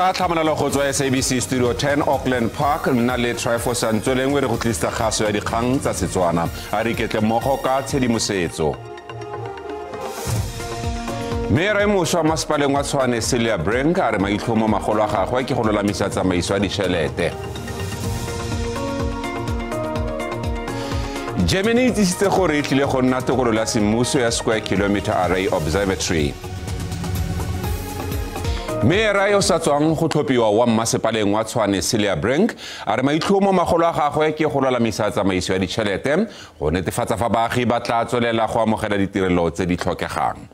ka tlhamalalo go tswa SABC Studio 10 Auckland Park nna le Triforce Ntswelengwe re go tlisa kgaso ya dikgang tsa Setswana a re ketle mmogo ka tshedimosetso. Mayor e moswa masepaleng wa Tshwane Dikgang a re maitlhomo magolo a gagwe ke go lolamisa tsamaiso ya ditšhelete. Germany itsisitse gore e tlile go nna tokololo ya semmuso ya Square Kilometre Array Observatory. Mayor yo sa tswang go tlhophiwa wa mmasepaleng wa Tshwane Dikgang a re maitlhomo magolo a gagwe ke go lolamisa tsamaiso ya ditšhelete go netefatsa fa baagi ba tla tswelela go amogela ditirelo tse di tlhokegang.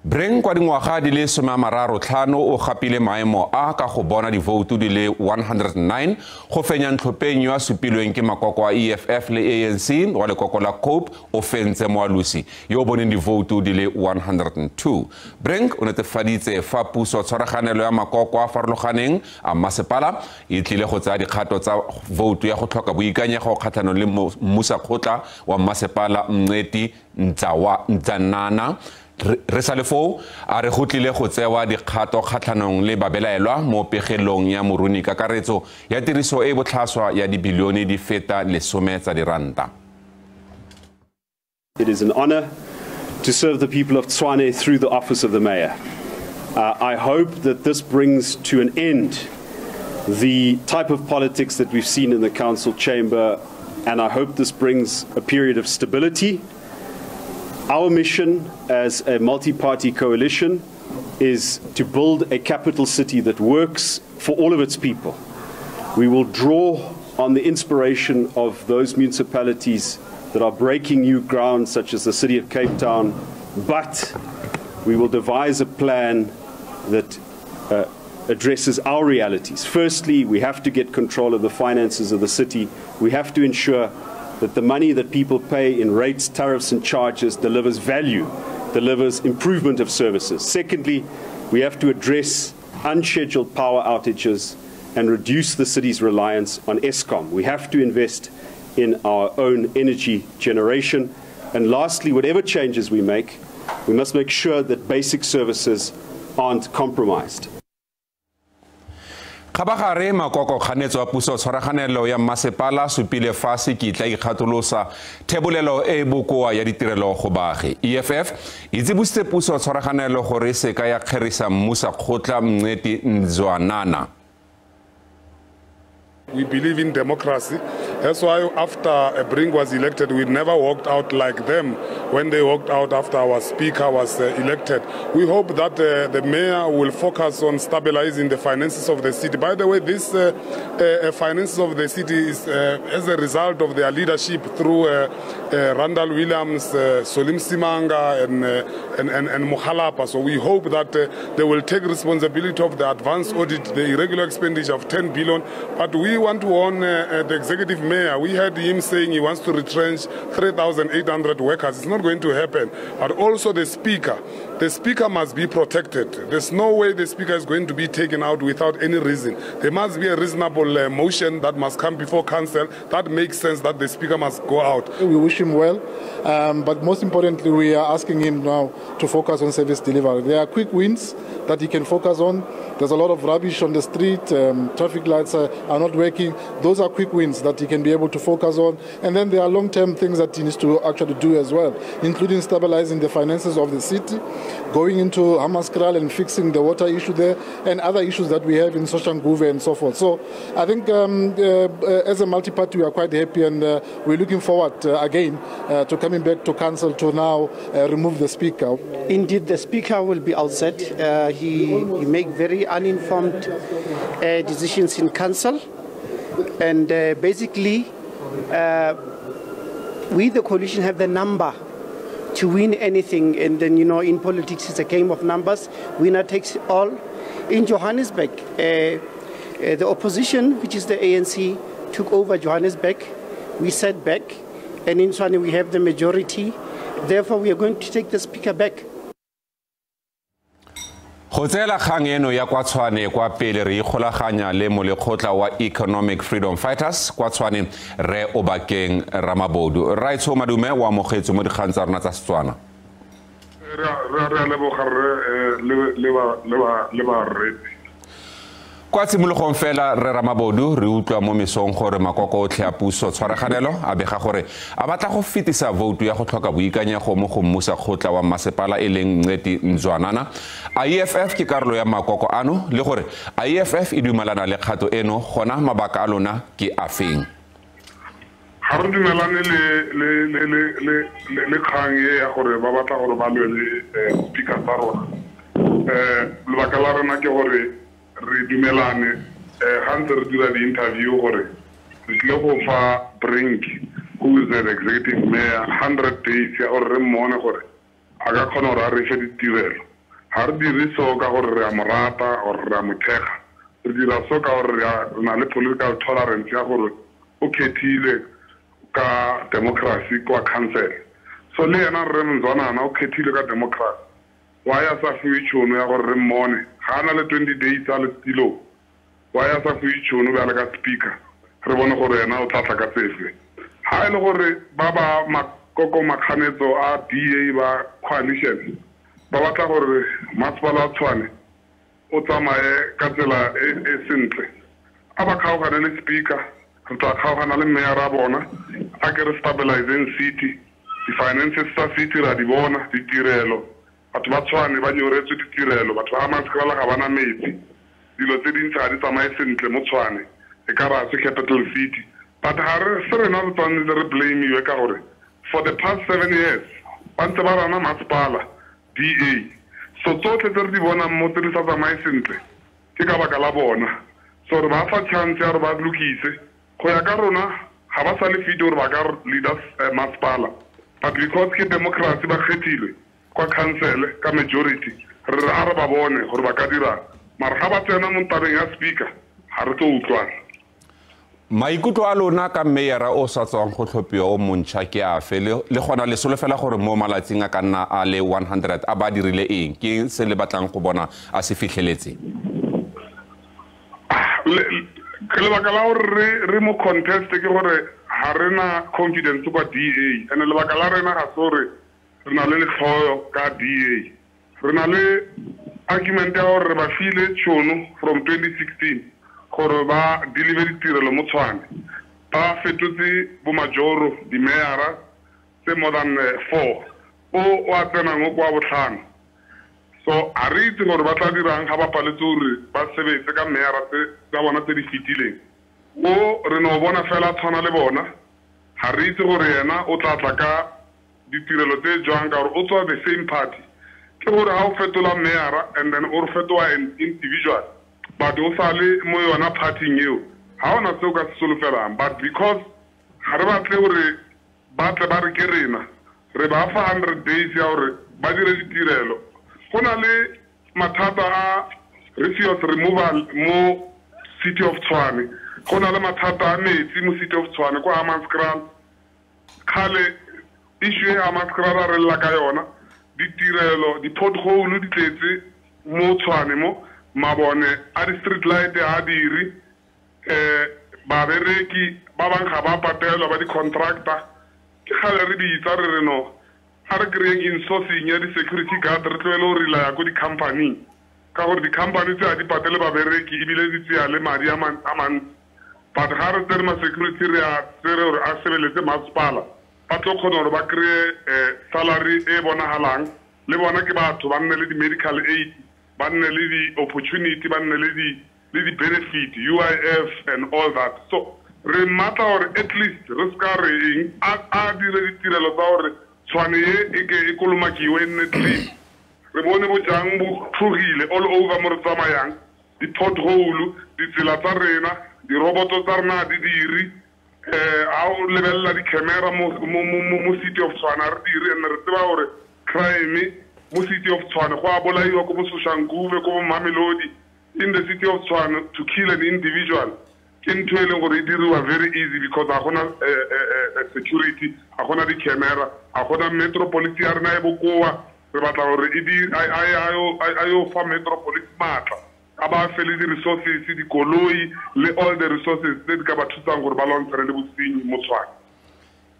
Dikgang kwa dingwaga di le 35 o gapile maemo a ka go bona divoutu di le 109 go fenya ntlhopheng yo a supilweng ke makoko a EFF le ANC wa lekoko la COPE o fentse moalusi yo o boneng divoutu di le 102. Dikgang o netefaditse fa puso tshwaraganelo ya makoko a farologaneng a masepala e tlile go tsaya dikgato tsa voutu ya go tlhoka boikanyego kgatlhanong le mmusakgotla wa masepala Mngeti Ntsanana. Re sa le foo a re go tlile go tsewa dikgato kgatlhanong le babelaelwa mo pegelong ya moruni kakaretso ya tiriso e botlhaswa ya dibilione di feta 10 tsa diranta. It is an honor to serve the people of Tshwane through the office of the mayor. I hope that this brings to an end the type of politics that we've seen in the council chamber, and I hope this brings a period of stability. Our mission as a multi-party coalition is to build a capital city that works for all of its people. We will draw on the inspiration of those municipalities that are breaking new ground, such as the city of Cape Town, but we will devise a plan that addresses our realities. Firstly, we have to get control of the finances of the city. We have to ensure that the money that people pay in rates, tariffs and charges delivers value, delivers improvement of services. Secondly, we have to address unscheduled power outages and reduce the city's reliance on Eskom. We have to invest in our own energy generation. And lastly, whatever changes we must make sure that basic services aren't compromised. Kabagare makoko kganetso a puso tshwaraganelo ya masepala supile fase ke tla ikgatolosa thebulelo e bokoa ya ditirelo go baagi. EFF itse bustse puso tshwaraganelo gore se ka ya kgerisa mmusakgotla Mngeti Ntsanana. We believe in democracy. That's why after Dikgang was elected, we never walked out like them when they walked out after our speaker was elected. We hope that the mayor will focus on stabilizing the finances of the city. By the way, this finances of the city is as a result of their leadership through Randall Williams, Solim Simanga, and Mokhalapa. So we hope that they will take responsibility of the advance audit, the irregular expenditure of 10 billion. But we want to warn the executive mayor. We heard him saying he wants to retrench 3,800 workers. It's not going to happen. But also the speaker. The speaker must be protected. There's no way the speaker is going to be taken out without any reason. There must be a reasonable motion that must come before council. That makes sense that the speaker must go out. We wish him well, but most importantly, we are asking him now to focus on service delivery. There are quick wins that he can focus on. There's a lot of rubbish on the street, traffic lights are not working. Those are quick wins that he can be able to focus on. And then there are long-term things that he needs to actually do as well, including stabilizing the finances of the city, going into Hamaskral and fixing the water issue there, and other issues that we have in Soshanguve and so forth. So I think as a multi-party, we are quite happy, and we're looking forward again to coming back to council to now remove the speaker. Indeed, the speaker will be outside. He make very uninformed decisions in council, and basically we the coalition have the number to win anything, and then in politics it's a game of numbers. Winner takes all. In Johannesburg, the opposition, which is the ANC, took over Johannesburg. We sat back, and in Tshwane we have the majority. Therefore, we are going to take the speaker back. Go tsela kgang eno ya kwa Tshwane kwa pele re ikgolaganya le molekgotla wa Economic Freedom Fighters kwa Tshwane re Obakeng Ramabodu. Raitso madume wa mogetso mo dikgang tsa rona tsa Setswana. Kwa tshimologong fela re Ramabodu re utlwa mo mesong gore makoko otlhe a puso tshwaraganelo a bega gore a batla go fetisa voutu ya go tlhoka boikanyego mo go mmusa kgotla wa masepala e leng Ncedi Nzwanana. IFF ke karolo ya makoko ano le gore IFF e dumelana le kgato eno gona mabaka a lona ke afeng. Ha re dumelane le kgang e ya gore ba batla gore ba le speaker tsa rona. Lebaka la rona ke gore re dumelane ha ntse re dira di-interview gore re tlile go fa Brink, who is the executive mayor, 100 days ya gore re mmone gore a ka kgona gore a re fe ditirelo. Ha re dire so ka gore re a mo rata or re a mo thekga, re dira so ka gore re na le political tolerance ya gore o khethile ka democracy kwa council. So le yena re Nzwanana o khethile ka democracy. Why a sa fiwe tšhono ya gore re mmone ga na le 20 days a le stilo? Why a sa fiwe tšhono bjale ka speaker re bone gore yena o tlatla ka tsefe? Ha e le gore ba ba makoko makganetso a DA ba coalition ba batla gore masepala wa Tshwane o tsamaye ka tsela e sentle, a ba kgaogane le speaker, re tla kgaogana le mayor a bona a ke re stabilizing city, di-finances tsa city ra di bona, ditirelo batho ba Tshwane ba nyoretswe ditirelo, batho ba Manskrala ga bana metsi, dilo tse dintsi ga di tsamaye sentle mo Tshwane e ka ra se capital city. But ha re se rena re tshwanetse re blame iwe ka gore for the past 7 years ba ntse ba rana masepala DA, so tsotlhe tse re di bonang mo tse di sa tsamaye sentle ke ka baka la bona. So re ba fa chance ya gore ba lokise go ya ka rona ga ba sa le fit gore ba ka leaders masepala, but because ke democracy ba kgethilwe kwa council ka majority re re ba bone gore ba ka dira, mara ga ba tsena mo tabeng ya speaker ga re tlo utlwana. Maikutlo a lona ka meyara o sa tswang go tlhophiwa o montšha ke afe le gona le solofela gore mo malatsing a ka nna a le 100 a ba dirile eng ke se le batlang go bona a se fitlheletse? Ke lebaka la gore re mo contest ke gore ga re na confidence kwa DA, and lebaka la rena ga sore re na le letlhoyo ka DA. Re na le argument ya gore re ba file tšhono from 2016 gore ba deliver ditirelo mo Tshwane, ba fetotse bo majoro di-mayara tse more than 4 o a tsenang o kwa botlhano. So a re itse gore ba tla dirang ga ba paletse gore ba sebetse ka mayara tsa bona tse di fetileng, o re no bona fela tshwana le bona. Ga re itse gore yena o tla tla ka ditirelo tse jwang ka gore o tswa the same party. Ke gore ga o fetola mayara and then o re fetola an individual but o sa le mo yona partyng eo ga ona tseo ka se solofelang, but because ga re batle gore ba tle ba re ke rena re ba fa 100 days ya gore ba dire ditirelo. Go na le mathata a refuse removal mo city of Tshwane, go na le mathata a metsi mo city of Tshwane kwa Manskrala. Kgale issue ya Manskrala re lla ka yona ditirelo, di-pothole di tletse mo Tshwane mo mabone a di-street light a diri, babereki ba bang ga ba patelwa ba di-contractor. Ke gale re di itsa re no a re kry-eng insourcing ya di-security guard re tlwele o relaya ko di-company ka gore di-company tse a di patele babereki ebile di tseya le madi a mantsi, but ga re tsere ma-security re a tsere gore a sebeletse masepala ba tlo kgona gore ba kry-e salary e bonagalang, le bona ke batho ba nne le di-medical aid, ba nne le di-opportunity, ba nne le di-benefit, UIF and all that. So re matla gore at least re ska re eng a dire ditirelo tsa gore Tshwane e ke e kolomakiwe nne clean. Re bone bojang bo tlhogile all over mo re tsamayang, di-pothole, ditsela tsa rena, diroboto tsa rena di diri, a o lebelela di-camera mo city of Tshwane a re dire, and re tseba gore crime mo city of Tshwane go a bolaiwa ko bo Soshanguve ko bo Mamelodi in the city of Tshwane to kill an individual ke ntho e leng gore e diriwa very easy because ga gona security, ga gona di-camera, ga gona metropolitan ya rena e bokoa. Re batla gore a yo fa metropolitan maatla a ba fele di-resources, dikoloi le all the resources tse di ka ba thusang gore ba lwantshane le bosenyi mo Tshwane.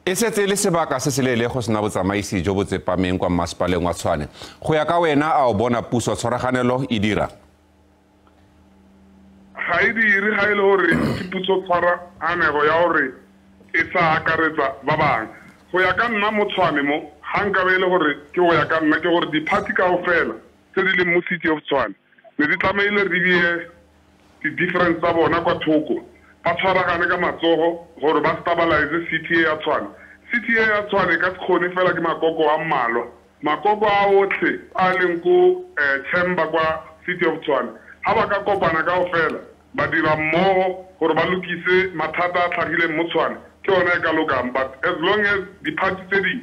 E setse le sebaka se se leele go sena botsamaisi jo bo tsepameng kwa masepaleng wa Tshwane. Go ya ka wena a o bona puso tshwaraganelo e dira? ga e dire ga ile hore ke putso tshwara anego ya hore e sa akaretsa ba bang go ya ka nna Motshwane mo hanga be ile hore ke go ya ka nna ke gore di-party kaofela tse di leng mo city of Tshwane ne di tlameile re bie di-difference tsa bona kwa thoko ba tshwaragane ka matsogo gore ba stabilize city ya Tshwane. City ya Tshwane ka sekgone fela ke makoko a mmalwa makoko a otlhe a leng ko chamber kwa city of Tshwane ha ba ka kopana kaofela ba dira mmogo gore ba lokise mathata a tlhagileng mo Tshwane ke yone e ka lokang. But as long as di-party tse di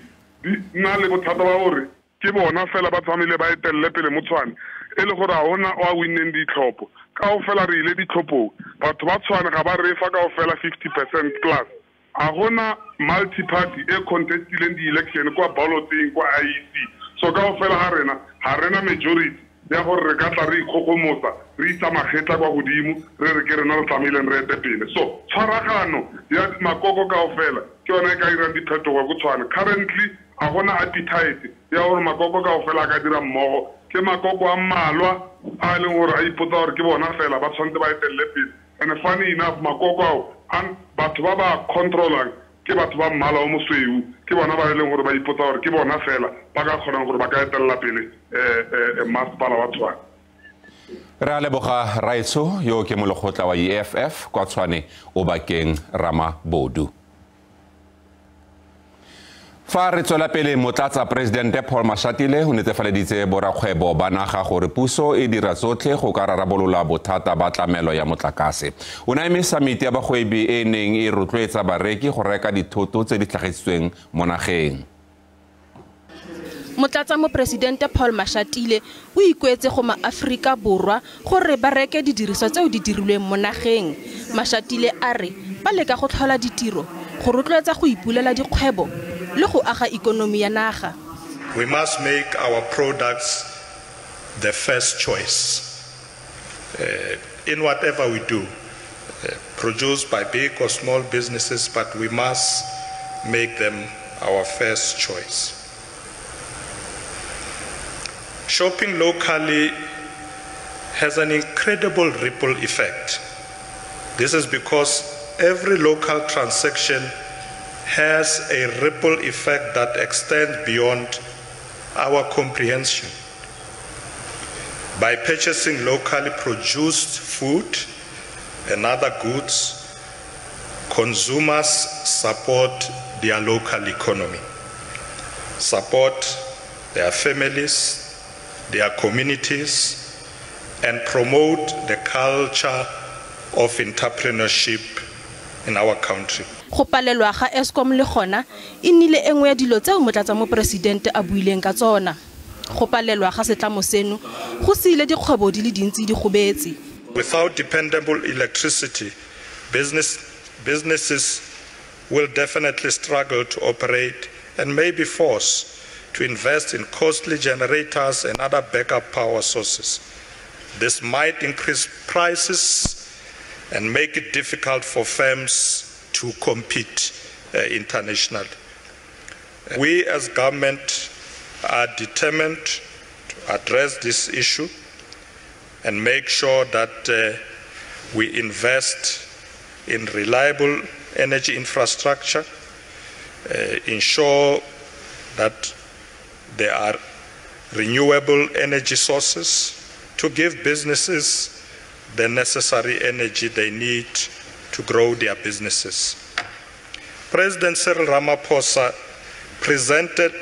na le bothata ba gore ke bona fela ba tshwanile ba etelele pele mo Tshwane e le gore a hona o a winneng ditlhopho kaofela re ile ditlhophong batho ba Tshwane ga ba re fa kaofela 50% plus a gona multi-party e contestileng di-election kwa balloting kwa IEC so kaofela ga rena majority ya gore re ka tla re ikgogomotsa re isa magetla kwa godimo re re ke rena re tlameileng re ete pele. So tshwaragano ya makoko kaofela ke yone e ka dirang diphetogo go Tshwane. Currently a gona appetite ya gore makoko kaofela a ka dira mmogo ke makoko a mmalwa a leng gore a ipotsa gore ke bona fela ba tshwanetse ba etelele pele and funny enough makoko ao batho ba ba controlang ke batho ba mmala o mosweu ke bona ba leng gore ba ipotsa gore ke bona fela ba ka kgonang gore ba ka etelela pele masepala wa Tshwane. Re a leboga Raitso yo ke molekgotla wa EFF kwa Tshwane o bakeng Ramabodu. Fa re tswela pele motlatsa Presidente Paul Mashatile o netefaleditse borakgwebo ba naga gore puso e dira tsotlhe go ka rarabolola bothata ba tlamelo ya motlakase. O na eme summit ya bagwebi e neng e rotloetsa bareki go reka dithoto tse di tlhagisitsweng mo nageng. Motlatsa mo Presidente Paul Mashatile o ikwetse go maAforika Borwa gore ba reke didiriswa tseo di dirilweng mo nageng. Mashatile a re ba leka go tlhola ditiro go rotloetsa go ipulela dikgwebo le go aga ikonomi ya naga. We must make our products the first choice in whatever we do, produced by big or small businesses, but we must make them our first choice. Shopping locally has an incredible ripple effect. This is because every local transaction has a ripple effect that extends beyond our comprehension. By purchasing locally produced food and other goods, consumers support their local economy, support their families, their communities, and promote the culture of entrepreneurship in our country. Go palelwa ga Eskom le gona e nnile engwe ya dilo tseo motlatsa mo Presidente a buileng ka tsona. Go palelwa ga setlamo seno go sile dikgwebo di le dintsi di gobetse. Without dependable electricity, businesses will definitely struggle to operate and may be forced to invest in costly generators and other backup power sources. This might increase prices and make it difficult for firms to compete internationally. We as government are determined to address this issue and make sure that we invest in reliable energy infrastructure, ensure that there are renewable energy sources to give businesses the necessary energy they need to grow their businesses. President Cyril Ramaphosa presented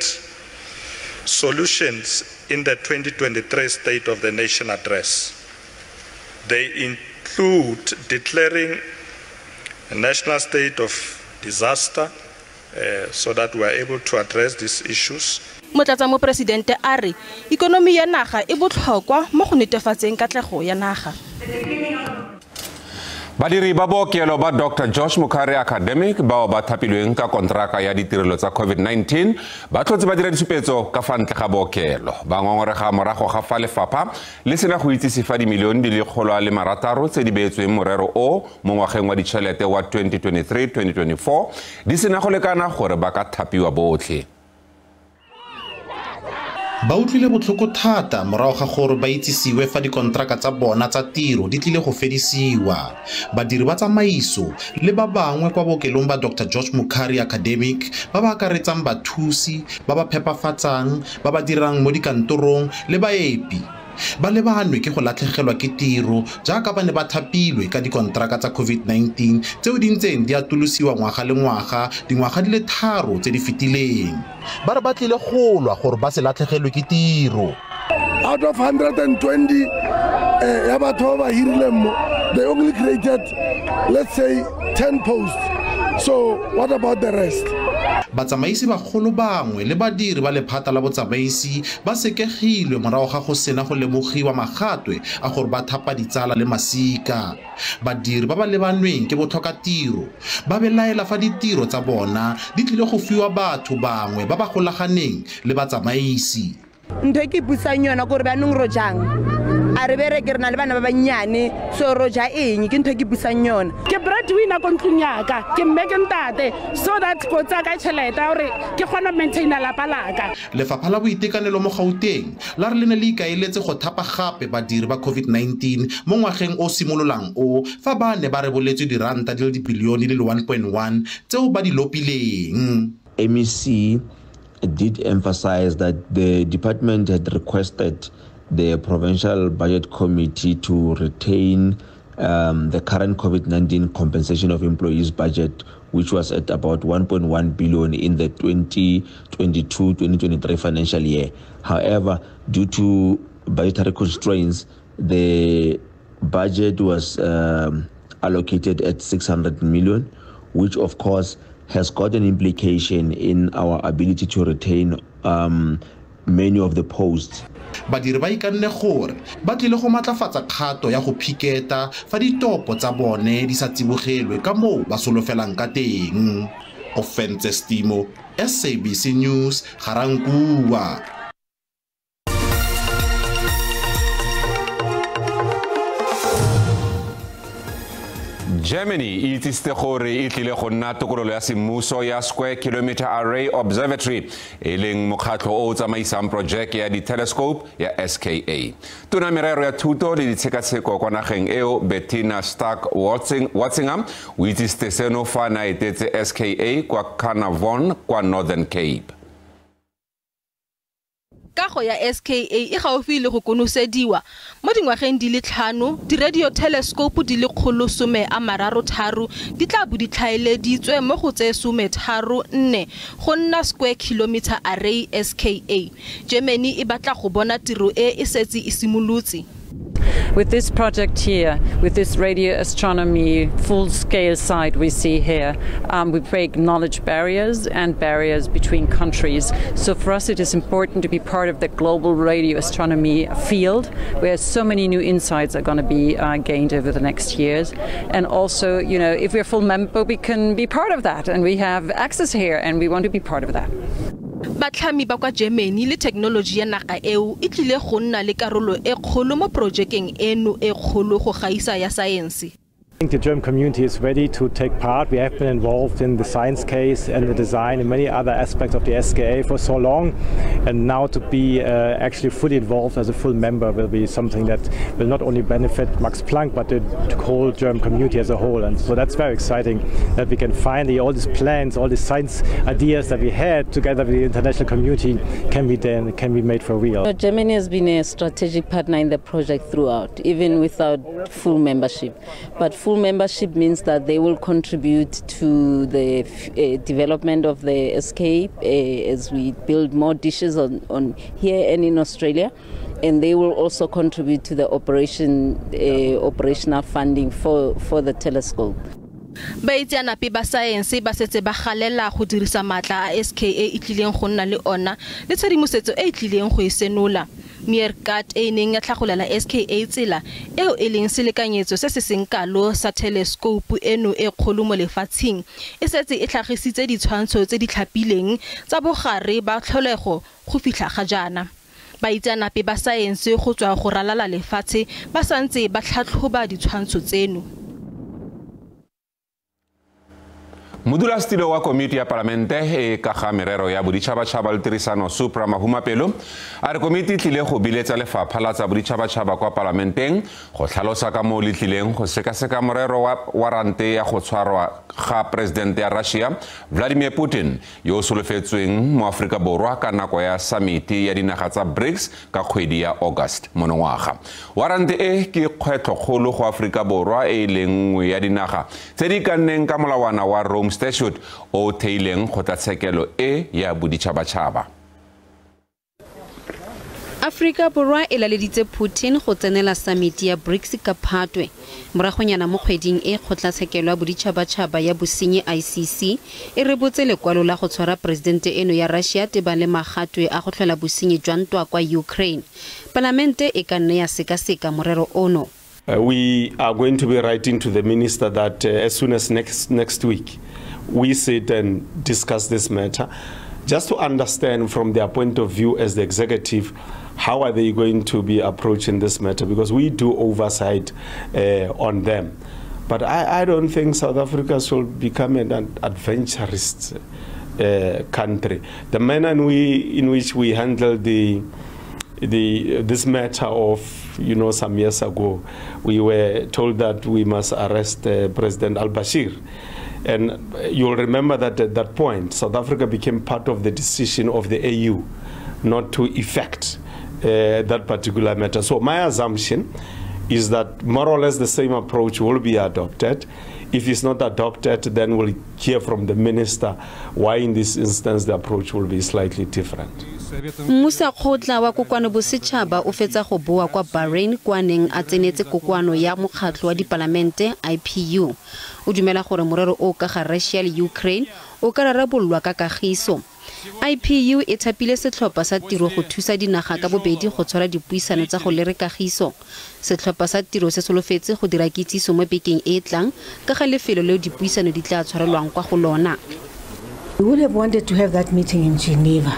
solutions in the 2023 State of the Nation address. They include declaring a national state of disaster so that we are able to address these issues. Motlatsa mo Presidente a re ikonomi ya naga e botlhokwa mo go netefatseng katlego ya naga. Badiri ba bookelo ba Dr. Josh Mukare Academic bao ba thapilweng ka kontraka ya ditirelo tsa COVID-19 ba tlhotse ba dira disupetso ka fa ntle ga bookelo. Ba ngongorega morago ga fa lefapha le sena go itsise fa dimilione di le 106 tse di beetsweng morero o mo ngwageng wa ditšhelete wa 2023-2024 di sena go lekana gore ba ka thapiwa botlhe. ba utlwile botlhoko thata morago ga gore ba itsisiwe fa dikontraka tsa bona tsa tiro di tlile go fedisiwa. Badiri ba tsamaiso le ba bangwe kwa bookelong ba Dr. George Mukhari Academic ba ba akaretsang bathusi ba ba phepafatsang ba ba dirang mo dikantorong le baepi ba lebanwe ke go latlhegelwa ke tiro jaaka ba ne ba thapilwe ka dikontraka tsa COVID-19 tseo di ntseng di atolosiwa ngwaga le ngwaga dingwaga di le 3 tse di fetileng. Ba re ba tlile go lwa gore ba se latlhegelwe ke tiro. Out of 120 ya batho ba hirileng mo, they only created, let's say, 10 posts. So what about the rest? Batsamaisi ba kgolo bangwe le badiri ba lephata la botsamaisi ba sekegilwe morago ga go sena go lemogiwa magatwe a gore ba thapa ditsala le masika. Badiri ba ba lebanweng ke botlhoka tiro ba belaela fa ditiro tsa bona di tlile go fiwa batho bangwe ba ba golaganeng le batsamaisi. Ntho ke busang yona gore ba nong ro jang a re bere ke rena le bana ba banyane so roja eng ke ntho ke busang yona ke breadwinner ko ntlong yaka ke mme ke ntate so that go tsa ka tšhelete gore ke kgona maintaina lapa laka. Lefapha la boitekanelo mo Gauteng la re le ne le ikaeletse go thapa gape badiri ba COVID-19 mo ngwageng o simololang o fa ba ne ba reboletswe diranta di le dibilione di le 1.1 tseo ba di lopileng. MEC did emphasize that the department had requested the Provincial Budget Committee to retain the current COVID-19 compensation of employees budget, which was at about 1.1 billion in the 2022-2023 financial year. However, due to budgetary constraints, the budget was allocated at 600 million, which of course has got an implication in our ability to retain many of the posts. Badiri ba ikanne gore ba tlile go matlafatsa kgato ya go phiketa fa ditopo tsa bone di sa tsibogelwe ka moo ba solofelang ka teng. Offense Stimo, SABC News, Garankuwa. Germany e itsisitse gore e tlile go nna tokololo ya semmuso ya Square Kilometer Array Observatory e leng mokgatlho o tsamaisang project ya di-telescope ya SKA. Tona merero ya thuto le ditshekatsheko kwa nageng eo Bettina Stark-Watsingham o itsisitse seno fa na etetse SKA kwa Carnarvon kwa Northern Cape. Kago ya SKA e gaufi le go konosediwa mo dingwageng di le 5 di radio telescope di le 133 di tla bo di tlhaeleditswe mo go tse 34 go nna Square Kilometer Array SKA. Germany e batla go bona tiro e setse e simolotse. With this project here, with this radio astronomy full-scale site we see here, we break knowledge barriers and barriers between countries. So for us it is important to be part of the global radio astronomy field, where so many new insights are going to be gained over the next years. And also, you know, if we're a full member, we can be part of that, and we have access here, and we want to be part of that. Batlhami ba kwa Germany le technology ya naga eo e tlile go nna le karolo e kgolo mo projekeng eno e kgolo go gaisa ya science. I think the German community is ready to take part. We have been involved in the science case and the design and many other aspects of the SKA for so long, and now to be actually fully involved as a full member will be something that will not only benefit Max Planck but the whole German community as a whole. And so that's very exciting that we can finally, all these plans, all these science ideas that we had together with the international community can be made for real. Germany has been a strategic partner in the project throughout, even without full membership. But full membership means that they will contribute to the development of the SK as we build more dishes on here and in Australia, and they will also contribute to the operational funding for the telescope. Baitseanape ba science ba setse ba galela go dirisa matla a SKA e tlileng go nna le ona le tshedimosetso e tlileng go e senola. Meerkat e neng ya tlhagolela SKA tsela eo e leng selekanyetso se se seng kalo sa telescope eno e kgolo mo lefatsheng e setse e tlhagisitse ditshwantsho tse di tlhapileng tsa bogare ba tlholego go fihla ga jana. Baitseanape ba science go tswa go ralala lefatshe ba santse ba tlhatlhoba ditshwantsho tseno. Modulasetilo wa komiti ya palamente e ka ga merero ya boditšhabatšhaba le tirisano Supra Mahumapelo a re komiti tlile go biletsa lefapha la tsa boditšhabatšhaba kwa parlamenteng go tlhalosa ka mo le tlileng go sekaseka morero wa warante ya go tshwarwa ga presidente ya Russia Vladimir Putin yo o solofetsweng mo Afrika Borwa ka nako ya samiti ya dinaga tsa BRICS ka kgwedi ya August monongwaga. Warante e ke kgwetlho kgolo go Afrika Borwa e leng ya dinaga tse di ka nneng ka molawana wa Rome Statute o theileng kgotlatshekelo e ya boditšhabatšhaba. Afrika Borwa e laleditse Putin go tsenela samiti ya BRICS ka Phatwe moragonyana mo kgweding e kgotlatshekelo ya boditšhabatšhaba ya bosenyi ICC e rebotse lekwalo la go tshwara presidente eno ya Russia tebang le magatwe a go tlhola bosenyi jwa ntwa kwa Ukraine. Parlamente e ka nne ya sekaseka morero ono. We are going to be writing to the minister that as soon as next week we sit and discuss this matter, just to understand from their point of view as the executive, how are they going to be approaching this matter, because we do oversight on them. But I don't think South Africa should become an adventurous country. The manner in which we handled this matter of, some years ago, we were told that we must arrest President al-Bashir. And you'll remember that at that point, South Africa became part of the decision of the AU not to effect that particular matter. So my assumption is that more or less the same approach will be adopted. If it's not adopted, then we'll hear from the minister why in this instance the approach will be slightly different. Musa Khotla wa kokwano bosetšhaba o fetsa go boa kwa Bahrain kwa neng a tsenetse kokwano ya mokgatlho wa dipalamente IPU. O dumela gore morero o ka ga Russia le Ukraine o ka rarabololwa ka kagiso. IPU e thapile setlhopha sa tiro go thusa dinaga ka bobedi go tshwara dipuisano tsa go lere kagiso. Setlhopha sa tiro se solofetse go dira kitsiso mo bekeng e tlang ka ga lefelo leo dipuisano di tla tshwarelwang kwa go lona. We would have wanted to have that meeting in Geneva,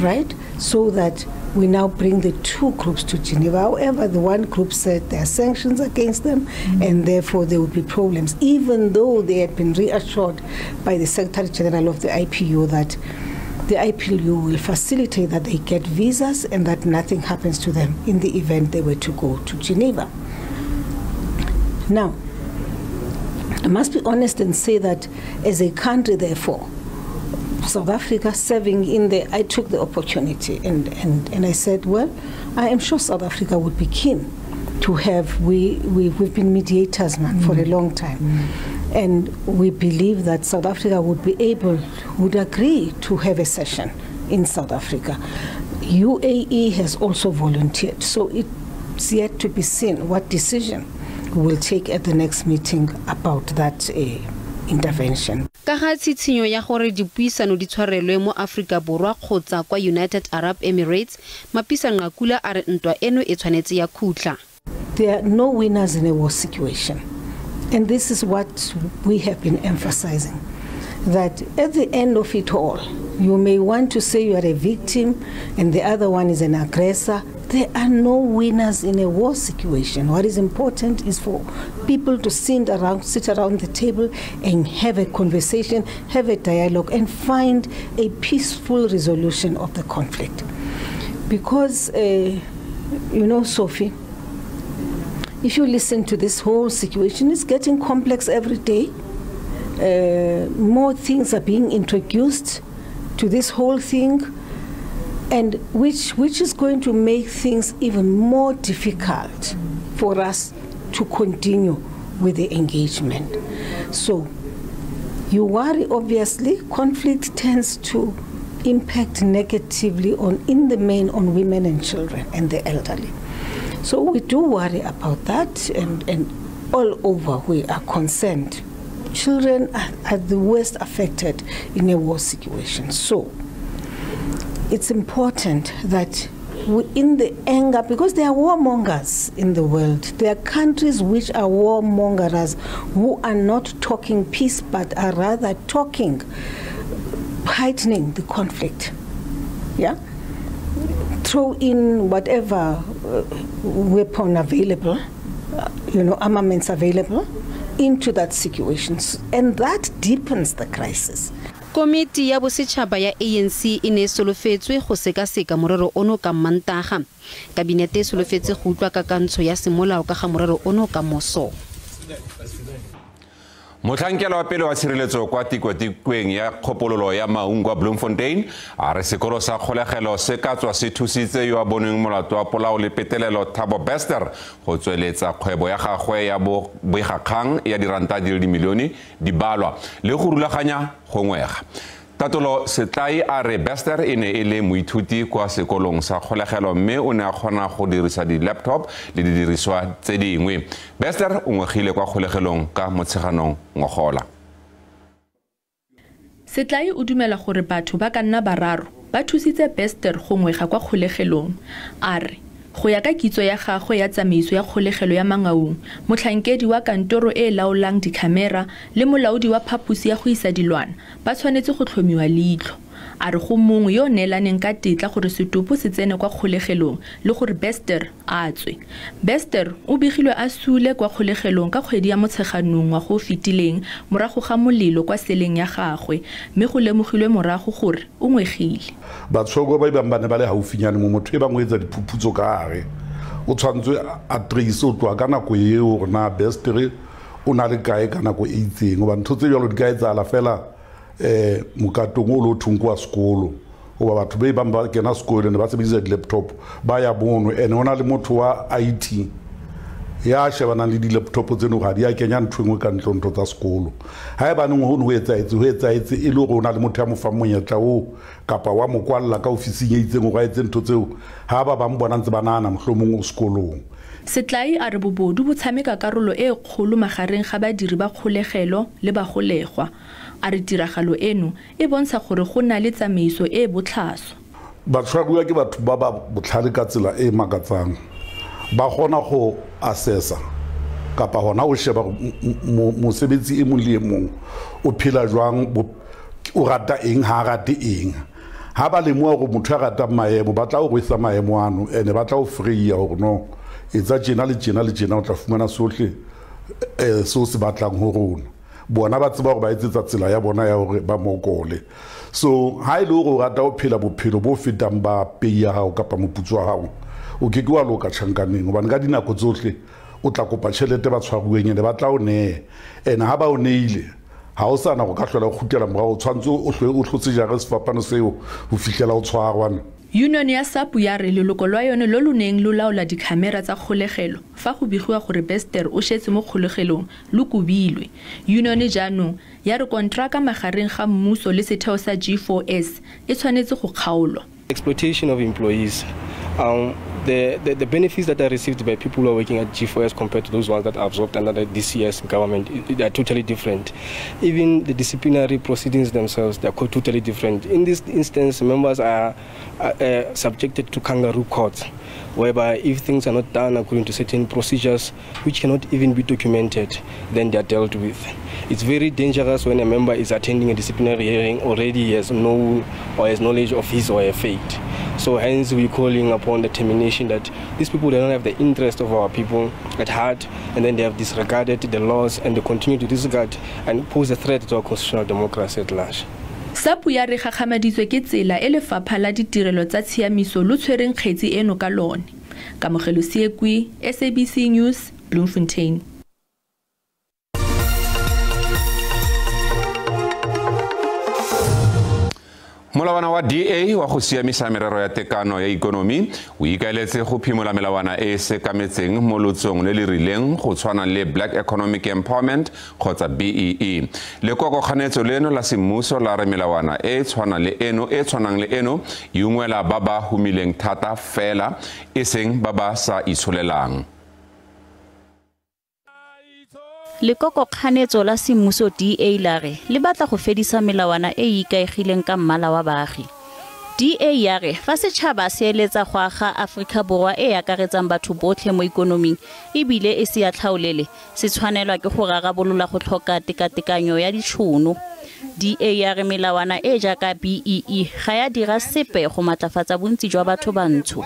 right? So that we now bring the two groups to Geneva. However, the one group said there are sanctions against them and therefore there would be problems, even though they had been reassured by the Secretary General of the IPU that the IPU will facilitate that they get visas and that nothing happens to them in the event they were to go to Geneva. Now, I must be honest and say that as a country, therefore, South Africa serving in there, I took the opportunity and I said, well, I am sure South Africa would be keen to have, we've been mediators, man, for a long time. And we believe that South Africa would agree to have a session in South Africa. UAE has also volunteered, so it's yet to be seen what decision we will take at the next meeting about that intervention. Ka ga tshitshinyo ya gore dipuisano di tshwarelwe mo Afrika Borwa kgotsa kwa United Arab Emirates, Mapisa Ngakula a re ntwa eno e tshwanetse ya khutla. There are no winners in a war situation. And this is what we have been emphasizing, that at the end of it all, you may want to say you are a victim and the other one is an aggressor. There are no winners in a war situation. What is important is for people to sit around the table and have a conversation, have a dialogue, and find a peaceful resolution of the conflict. Because, Sophie, if you listen to this whole situation, it's getting complex every day. More things are being introduced to this whole thing, and which is going to make things even more difficult for us to continue with the engagement. So you worry, obviously, conflict tends to impact negatively in the main on women and children and the elderly. So we do worry about that, and all over we are concerned. Children are the worst affected in a war situation. So it's important that in the anger, because there are warmongers in the world, there are countries which are warmongers who are not talking peace but are rather heightening the conflict. Yeah? Throw in whatever weapon available, armaments available, into that situation, and that deepens the crisis. Komiti ya bosetšhaba ya ANC e ne solofetswe go sekaseka morero ono ka Mantaga. Kabinete e solofetse go utlwa kakantsho ya semolao ka ga morero ono ka moso. Motlhankela wa pele wa tshireletso kwa tikwatikeng ya kgopololo ya maungo a Bloemfontein a re sekolo sa kgolegelo se ka tswa se thusitse yo a boneng molato wa polao le petelelo Thabo Bester go tsweletsa kgwebo ya gagwe ya boigakgang ya diranta di le dimilione di balwa le go rulaganya go ngwega. Tatolo Setlai a re Bester e ne e le moithuti kwa sekolong sa kgolegelo mme o ne a kgona go dirisa di-laptop le didiriswa tse dingwe. Bester o ngwegile kwa kgolegelong ka motsheganong ngogola. Setlai o dumela gore batho ba ka nna bararo ba thusitse Bester go ngwega kwa kgolegelong. A re go ya ka kitso ya gagwe ya tsamaiso ya kgolegelo ya Mangaung, motlhankedi wa kantoro e laolang dikhamera le molaodi wa phaposi ya go isa dilwana ba tshwanetse go tlhomiwa leitlho. A re go mongwe yo neelaneng ka tetla gore setopo se tsene kwa kgolegelong le gore Bester a tswe. Bester o begilwe a sule kwa kgolegelong ka kgwedi ya motsheganong wa go fetileng morago ga molelo kwa seleng ya gagwe mme go lemogilwe morago gore o ngwegile. Batshoko ba ibang bane ba le haufinyane mo motho e bangwe etsa diphuputso ka gare o tshwantswe a trace o twa ka nako eo gore na Bester o na le kae ka nako e itseng o ba ntho tse jalo di ka etsala fela mokatong o lo thung kwa sekolo o ba batho ba ibang ba kena sekolo ne ba sebedisa di-laptop ba ya bono ene ona le motho wa IT ya shebana le di-laptop tseno ga di a kenya ntho engwe ka ntlo tsa sekolo ha e baneng ho etsaetse e le gore o na le motho ya mo fa monyetla o kapa wa mo kwalla ka ofising e itseng go etse ntho tseo ha ba ba mbona ntse banana mohlomong o sekolong. Setlai a re bobodu bo tshameka karolo e kgolo magareng ga badiri ba kgolegelo le bagolegwa. A re tiragalo eno e bontsha gore go na le tsamaiso e botlhaswa. Batshwaruwa ke batho ba ba botlhale ka tsela e makatsang ba gona go assessa kapa hona o sheba mosebetsi e mong le e mong o phela jwang o rata eng ha rate eng ha ba le mo go motho a rata maemo ba tla o rwesa maemo ano ene ba tla o freeya gore no etsa jena le jena o tla fumana sohle so se batlang ho rona bona ba tseba gore ba etsetsa tsela ya bona ya gore ba mokole so ha ile go rata o phela bophelo bo fetang ba peya hao kapa moputso wa hao o ke kwa loka tšhankaneng gobane ka dinako tsohle o tla kopa tšhelete ba tshwaruweng ene ba tla o neye ene ha ba o neile ha o sana go ka hlola go khutela morago o tshwantse o hlotse jare sefapano seo go fihlela o tshwarwana. Union ya SAPU ya re leloko lwa yone lo luneng lo laola dikhamera tsa kgolegelo fa go begiwa gore Bester o shetse mo kgolegelong lo kubilwe. Union jaanong ya re kontraka magareng ga mmuso le setheo sa G4S e tshwanetse go kgaolwa. Exploitation of employees. The benefits that are received by people who are working at G4S compared to those ones that are absorbed under the DCS government, they are totally different. Even the disciplinary proceedings themselves, they are totally different. In this instance, members are subjected to kangaroo courts, whereby if things are not done according to certain procedures, which cannot even be documented, then they are dealt with. It's very dangerous when a member is attending a disciplinary hearing already has no or has knowledge of his or her fate. So hence we're calling upon the termination that these people do not have the interest of our people at heart, and then they have disregarded the laws and they continue to disregard and pose a threat to our constitutional democracy at large. SAPU ya re gagamaditswe ke tsela e lefapha la ditirelo tsa tshiamiso lo tshwereng kgetsi eno ka lone. Kamogelo Siekwi, SABC News, Bloemfontein. Molawana wa DA wa go siamisa merero ya tekano ya ikonomi o ikaeletse go phimola melawana e se kametseng mo lotsong le le rileng go tshwana le Black Economic Empowerment kgotsa BEE. Le kokokganetso leno la semmuso la re melawana e tshwanang le eno e ungwela ba ba humileng thata fela e seng ba ba sa itsholelang. Lekoko kganetso la semmuso DA la re le batla go fedisa melawana e ikaegileng ka mmala wa baagi. DA ya re fa setšhaba se eletsa go aga Afrika Borwa e akaretsang batho botlhe mo ikonoming ebile e se ya tlhaolele se tshwanelwa ke go rarabolola go tlhoka tekatekanyo ya ditšhono. DA ya re melawana e jaaka BEE ga ya dira sepe go matlafatsa bontsi jwa batho bantsho.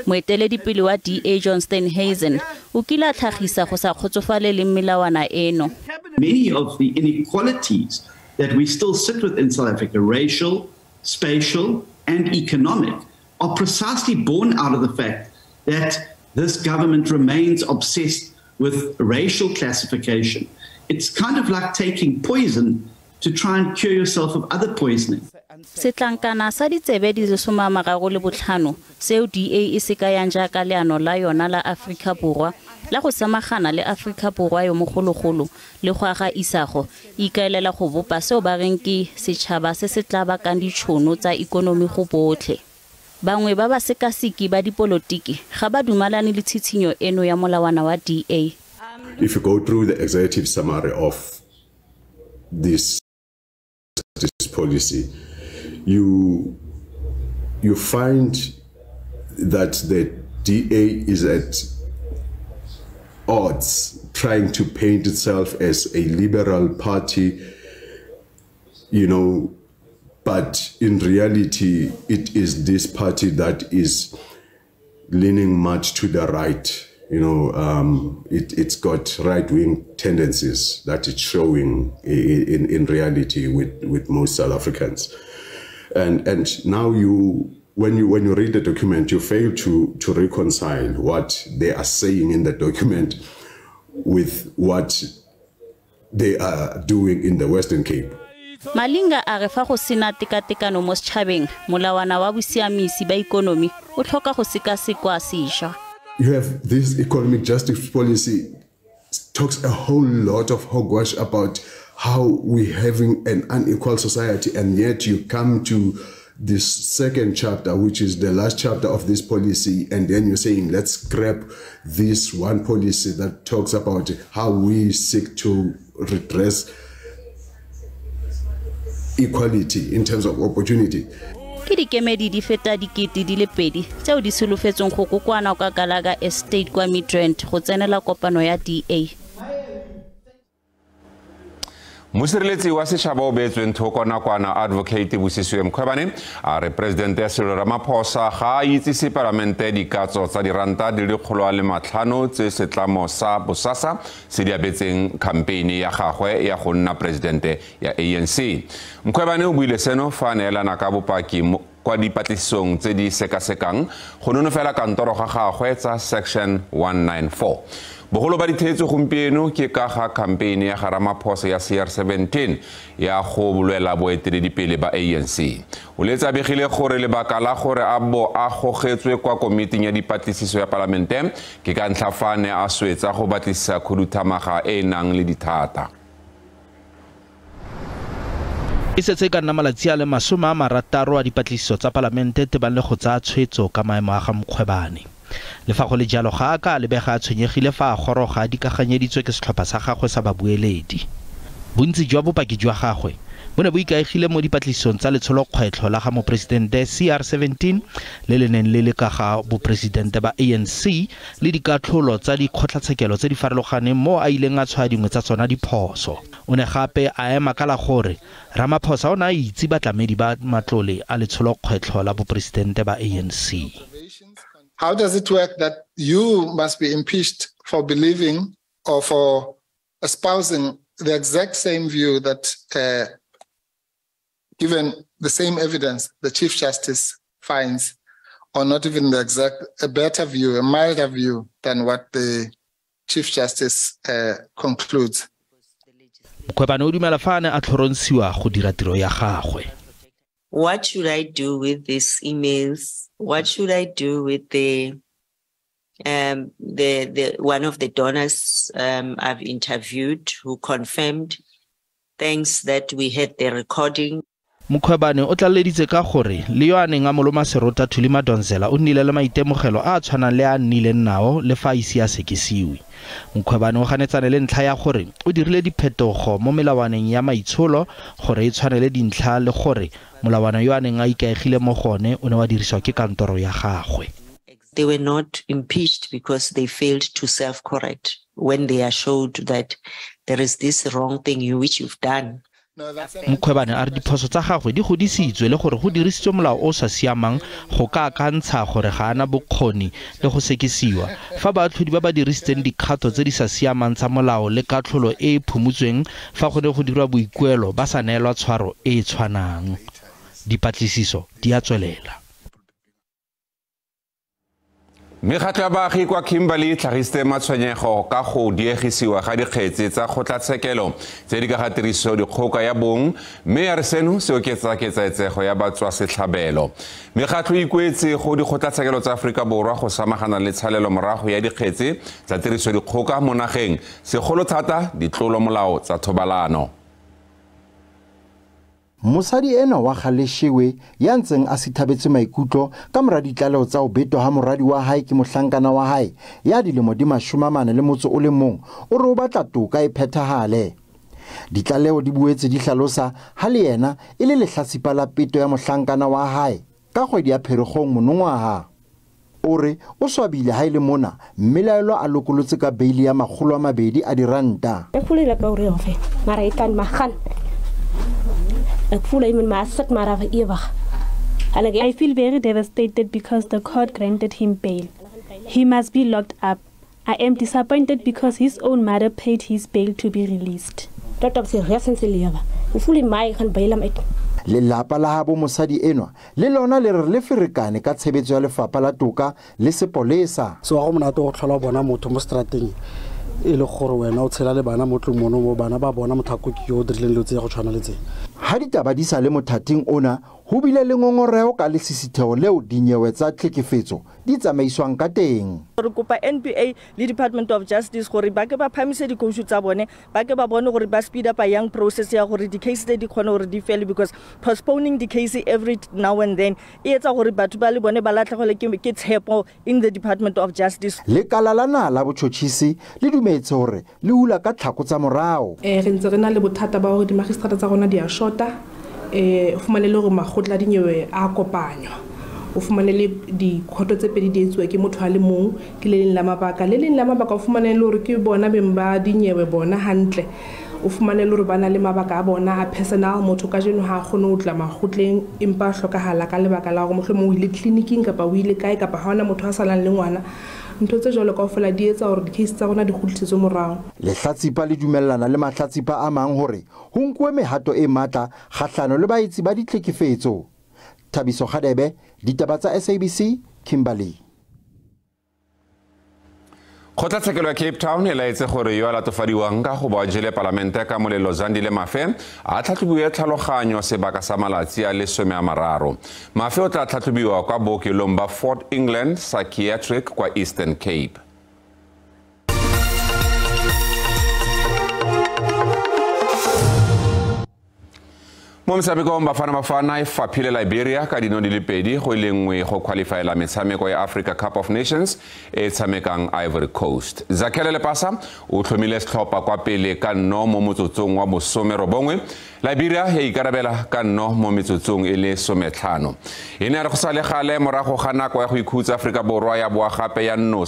Moeteledipele wa DA John Steenhuisen o kile a tlhagisa go sa kgotsofalele melawana eno. many of the inequalities that we still sit with in South Africa, racial, spatial, and economic, are precisely born out of the fact that this government remains obsessed with racial classification. It's kind of like taking poison to try and cure yourself of other poisoning. Setlankana sa ditsebe di le 35 seo DA e se kayang jaaka leano la yona la Afrika Borwa la go samagana le Afrika Borwa yo mogologolo le go aga isago ikaelela go bopa seo ba reng ke setšhaba se se tla bakang ditšhono tsa ikonomi go botlhe. Bangwe ba ba sekasiki ba dipolotiki ga ba dumalane le tshitshinyo eno ya molawana wa DA. If you go through the executive summary of this policy, you find that the DA is at odds, trying to paint itself as a liberal party, but in reality, it is this party that is leaning much to the right. It's got right-wing tendencies that it's showing in reality with most South Africans. And now when you read the document, you fail to reconcile what they are saying in the document with what they are doing in the Western Cape. Malinga a re fa go sena tekatekano mo setšhabeng molawana wa bosiamisi ba ikonomi o tlhoka go sekasekwa sešwa. You have this economic justice policy talks a whole lot of hogwash about how we're having an unequal society, and yet you come to this second chapter, which is the last chapter of this policy, and then you're saying, let's scrap this one policy that talks about how we seek to redress equality in terms of opportunity. Ke dikemedi di feta dikete di le 2 tseo di solofetsong go kokwana ka Kalaga Estate kwa Midrand go tsenela kopano ya DA. Mosireletsi wa setšhaba o beetsweng thoko nakwana Advocate Busisiwe Mkhwebane a re Presidente Cyril Ramaphosa ga a itsise Palamente dikatso tsa diranta di le 105 tse setlamo sa Bosasa se di abetseng campaign ya gagwe ya go nna Presidente ya ANC. Mkhwebane o buile seno fa a neelana ka bopaki kwa dipatlisisong tse di sekasekang go nonofela kantoro ga gagwe tsa Section 194. Bogolo ba ditheetso gompieno ke ka ga campaign ya Ramaphosa ya CR17 ya go bulwela boeteledipele ba ANC. O letsa begile gore lebaka la gore a bo a gogetswe kwa komiting ya dipatlisiso ya Palamente ke ka ntlhafane a swetsa go batlisisa khuduthamaga e nang le dithata. E setse ka nna malatsi a le 60 a dipatlisiso tsa Palamente te ba le go tsa tshwetso ka maemo a ga Mkhwebane. Le fa go le jalo ga a ka lebega a tshwenyegile fa a goroga dikaganyeditswe ke setlhopha sa gagwe sa babueledi. Bontsi jwa bopaki jwa gagwe bo ne bo ikaegile mo dipatlisisong tsa letsholokgwetlho la ga moporesidente CR17 le le neng le le ka ga boporesidente ba ANC le dikatlholo tsa dikgotlatshekelo tse di farologaneng mo a ileng a tshwaya dingwe tsa tsona diphoso. O ne gape a ema ka la gore Ramaphosa o ne a itse batlamedi ba matlole a letsholokgwetlho la boporesidente ba ANC. How does it work that you must be impeached for believing or for espousing the exact same view that, given the same evidence, the Chief Justice finds, or not even the exact, a better view, a milder view than what the Chief Justice concludes? Mkhwebane o dumela fa ne a tlhorontshiwa go dira tiro ya gagwe. What should I do with these emails? What should I do with the one of the donors I've interviewed who confirmed, thanks that we had the recording. Mkhwebane o tlaleditse ka gore le yo a neng a moloma serota Thuli Madonsela o nnile le maitemogelo a tshwanang le a nnileng nao le fa ise a sekisiwe. Mkhwebane o ganetsane le ntlha ya gore o dirile diphetogo mo melawaneng ya maitsholo gore e tshwanele dintlha le gore molawana yo a neng a ikaegile mo gone o ne wa diriswa ke kantoro ya gagwe. They were not impeached because they failed to self-correct when they are showed that there is this wrong thing which you've done. Mkhwebane a re diphoso tsa gagwe di godisitswe le gore go dirisitswe molao o sa siamang go ka akantsha gore ga ana bokgoni le go sekisiwa fa baatlhodi ba ba dirisitseng dikgato tse di sa siamang tsa molao le katlholo e e phomotsweng fa go ne go dirwa boikuelo ba sa neelwa tshwaro e e tshwanang. Dipatlisiso di a tswelela. Mekgatlo ya baagi kwa Kimberley e tlhagisitse matshwenyego ka go diegisiwa ga dikgetse tsa kgotlatshekelo tse di ka ga tirisodikgoka ya bong mme ya re seno se oketsa ketsaetsego ya batswasetlhabelo. Mekgatlo e ikuetse go dikgotlatshekelo tsa Aforika Borwa go samagana le tshalelo morago ya dikgetse tsa tirisodikgoka mo nageng segolo thata ditlolomolao tsa thobalano. Mosadi ena wa Galeshiwe ya ntseng a sithabetse maikutlo ka mora ditlaleo tsa ho betwa ha moradi wa hae ke mohlankana wa hae ya dilemo di 41 o re o batla toka e phethahale. Ditlaleo di buetse di hlalosa ha le yena e le lehlatsipa la peto ya mohlankana wa hae ka kgwedi ya Pherekgong monongwaha. O re o swabile ha ile mona mmelaelo a lokolotse ka beili ya R200. E fulile ka ore ofe mara e kan magan. I feel very devastated because the court granted him bail. He must be locked up. I am disappointed because his own mother paid his bail to be released. Lelapa la habo mosadi enwa le lona le re le ferekane ka tshebetso ya lefapha la toka le sepolesa. So go mona to tlhola bona motho mo strateng e le gore wena o tshela le bana mo tlomono mo bana ba bona mothako ke yo dirileng lo tse go tshwana le tse. Ha ditaba di sa le mothating ona ho bile le ngongoreo ka le sisitheo leo dinyewe tsa tlhekefetso di tsamaiswang ka teng. Re kopa NPA le Department of Justice gore ba ke ba phamise dikousu tsa bone ba ke ba bone gore ba speed up a young process ya gore di case di khona gore di fele because postponing the case every now and then e etsa gore batho ba le bone ba latlhegele ke tshepo in the Department of Justice. Le kalalana la botšhotšhisi le dumetse gore le hula ka tlhako tsa morao. Re ntse re na le bothata ba gore di magistrate tsa rona di a shota o fumane le gore magotla dinyewe a kopanywa o fumane le dikhoto tse pedi di etswe ke motho a le mong ke le leng la mabaka o fumane le gore ke bona beng ba dinyewe bona hantle o fumane le gore bana le mabaka a bona a personal motho ka jeno ha gone o tla magotleng empa hlokahala ka lebaka la gore mohlomong o ile clinicing kapa o ile kae kapa ha ona motho a salang le ngwana ntho tse jalo kaofela di etsa gore di-case tsa rona di kgutlisetswe morao. Lehlatsipa le dumellana le mahlatsipa a mang hore ho nkuwe mehato e matla kgahlano le baetsi ba ditlhekefetso. Thabiso Khadebe, ditaba tsa SABC, Kimberley. Kgotlatshekelo ya Cape Town e laetse gore yo a latofadiwang ka go ba jele palamente ka molelo Zandile Mafe a tlhatlhobiwe tlhaloganyo sebaka sa malatsi a le 30. Mafe o tla tlhatlhobiwa kwa bookelong ba Fort England Psychiatric kwa Eastern Cape. Mo metshamekong Bafana e faphile Liberia ka dino di le pedi go ile nngwe go qualifyela metshameko ya Africa Cup of Nations e tshamekang Ivory Coast. Zakele Lepasa o tlhomile setlhopha kwa pele ka nno mo motsotsong wa bo19. Liberia ya ikarabela ka nno mo metsotsong e le 15. E ne re go sale gale morago ga nako ya go ikhutsa Africa Borwa ya boa gape ya nno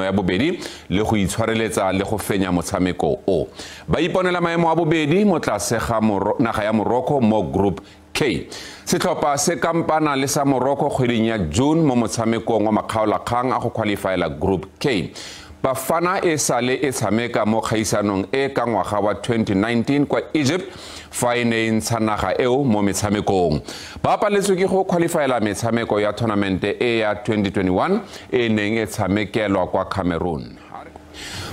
ya bobedi le go itshwareletsa le go fenya motshameko o. Ba iponela maemo a bobedi mo tlase ga naga ya Morocco mo Group K. Setlhopha se kampana le sa Morocco kgweding ya June mo motshamekong wa makgaolakgang a go qualifyela Group K. Bafana e sale e tshameka mo kgaisanong e ka ngwaga wa 2019 kwa Egypt fa e ne ntsha naga eo mo metshamekong. Ba paletswe ke go qualifyela metshameko ya tournament e ya 2021 e neng e tshamekelwa kwa Cameroon.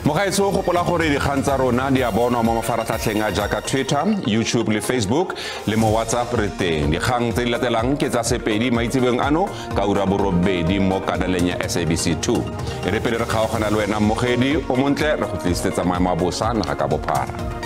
Mogaetso go gopola gore dikgang tsa rona di a bonwa mo mafaratlhatlheng a jaaka Twitter, YouTube le Facebook le mo WhatsApp re teng. Dikgang tse di latelang ke tsa Sepedi maitsebeng ano ka ura borobedi mo kanaleng ya SABC 2. E re pele re kgaogana le wena mogedi o montle re go tlisetsa maemo a bosa naga ka bophara.